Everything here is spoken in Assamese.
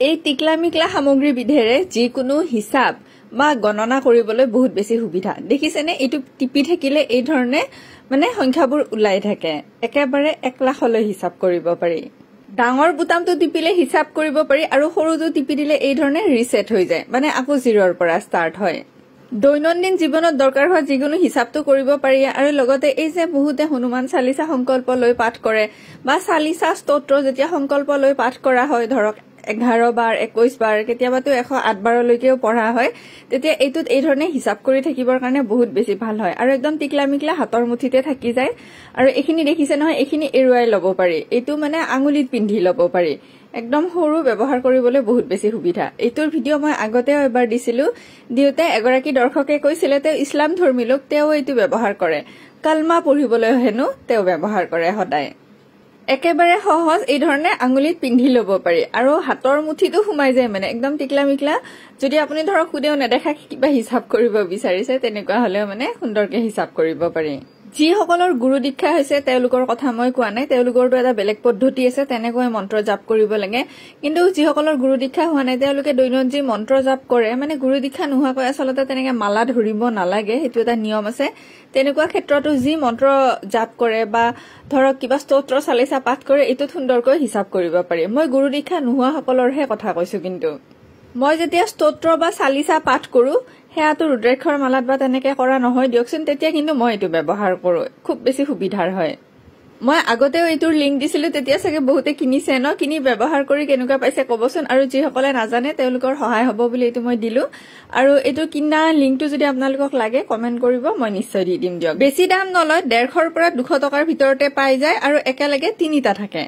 এই টিকলা মিকলা সামগ্ৰী বিধেৰে যিকোনো হিচাপ বা গণনা কৰিবলৈ বহুত বেছি সুবিধা দেখিছেনে এটো টিপি থাকিলে এই ধৰণে মানে সংখ্যাবোৰ ওলাই থাকে একেবাৰে 1 লাখলৈ হিচাপ কৰিব পাৰি ডাঙৰ বুটামটো টিপিলে হিচাপ কৰিব পাৰি আৰু সৰুটো টিপি দিলে এই ধৰণে ৰিসেট হৈ যায় মানে আকৌ 0ৰ পৰা ষ্টাৰ্ট হয় দৈনন্দিন জীৱনত দৰকাৰ হোৱা যিকোনো হিচাপটো কৰিব পাৰি আৰু লগতে এই যে বহুতে হনুমান চালিসা সংকল্প লৈ পাঠ কৰে বা চালিসা স্তোত্ৰ যেতিয়া সংকল্প লৈ পাঠ কৰা হয় ধৰক 11 বাৰ 21 বাৰ কেতিয়াবাটো 108 বাৰলৈকেও পঢ়া হয় তেতিয়া এইটোত এই ধৰণে হিচাপ কৰি থাকিবৰ কাৰণে বহুত বেছি ভাল হয় আৰু একদম টিকলা মিকলা হাতৰ মুঠিতে থাকি যায় আৰু এখিনি দেখিছে নহয় এখিনি এৰুৱাই লব পাৰি এইটো মানে আঙুলিত পিন্ধি লব পাৰি একদম সৰু ব্যৱহাৰ কৰিবলৈ বহুত বেছি সুবিধা এইটোৰ ভিডিও মই আগতেও এবাৰ দিছিলো দিওতে এগৰাকী দৰ্শকে কৈছিলে তে ইছলাম ধৰ্মী লোক তেও এইটো ব্যৱহাৰ কৰে কালমা পঢ়িবলৈ হেনো তেও ব্যৱহাৰ কৰে সদায় একেবাৰে সহজ এই ধৰণে আঙুলিত পিন্ধি লব পাৰি আৰু হাতৰ মুঠিটো সোমাই যায় মানে একদম টিকলা মিকলা যদি আপুনি ধৰক খুদেও নেদেখা কিবা হিচাপ কৰিব বিচাৰিছে তেনেকুৱা হলেও মানে সুন্দৰকে হিচাপ কৰিব পাৰি যি সকলৰ গুৰু দীক্ষা হৈছে তেওঁলোকৰ কথা মই কোৱা নাই তেওঁলোকৰটো এটা বেলেগ পদ্ধতি আছে তেনেকৈ মন্ত্ৰ জাপ কৰিব লাগে কিন্তু যি সকলৰ গুৰু দীক্ষা হোৱা নাই তেওঁলোকে দৈনন্দিন মন্ত্ৰ জাপ কৰে মানে গুৰু দীক্ষা নোহোৱাকৈ আসলতে তেনেকে মালা ধৰিব নালাগে হেতু এটা নিয়ম আছে তেনেকুৱা ক্ষেত্ৰতো যি মন্ত্ৰ জাপ কৰে বা ধৰক কিবা স্তোত্ৰ চালিসা পাঠ কৰে এটো সুন্দৰকৈ হিচাপ কৰিব পাৰি মই গুৰু দীক্ষা নোহোৱা সকলৰহে কথা কৈছো কিন্তু মই যেতিয়া স্তোত্ৰ বা চালিসা পাঠ কৰো হেয়াটো ৰুদ্ৰাক্ষৰ মালাত বা তেনেকে কৰা নহয় দিয়কচোন তেতিয়া কিন্তু মই এটো ব্যৱহাৰ কৰো খুব বেছি সুবিধাৰ হয় মই আগতেও এটোৰ লিংক দিছিলো তেতিয়া সকে বহুতে কিনিছে ন কিনি ব্যৱহাৰ কৰি কেনেকুৱা পাইছে কবচোন আৰু যি সকলে নাজানে তেওঁলোকৰ সহায় হ'ব বুলি এটো মই দিলো আৰু এটো কিনা লিংকটো যদি আপোনালোকক লাগে কমেন্ট কৰিব মই নিশ্চয় দি দিম দিয়ক বেছি দাম নলয় 150 ৰ পৰা 200 টকাৰ ভিতৰতে পাই যায় আৰু একেলগে তিনিটা থাকে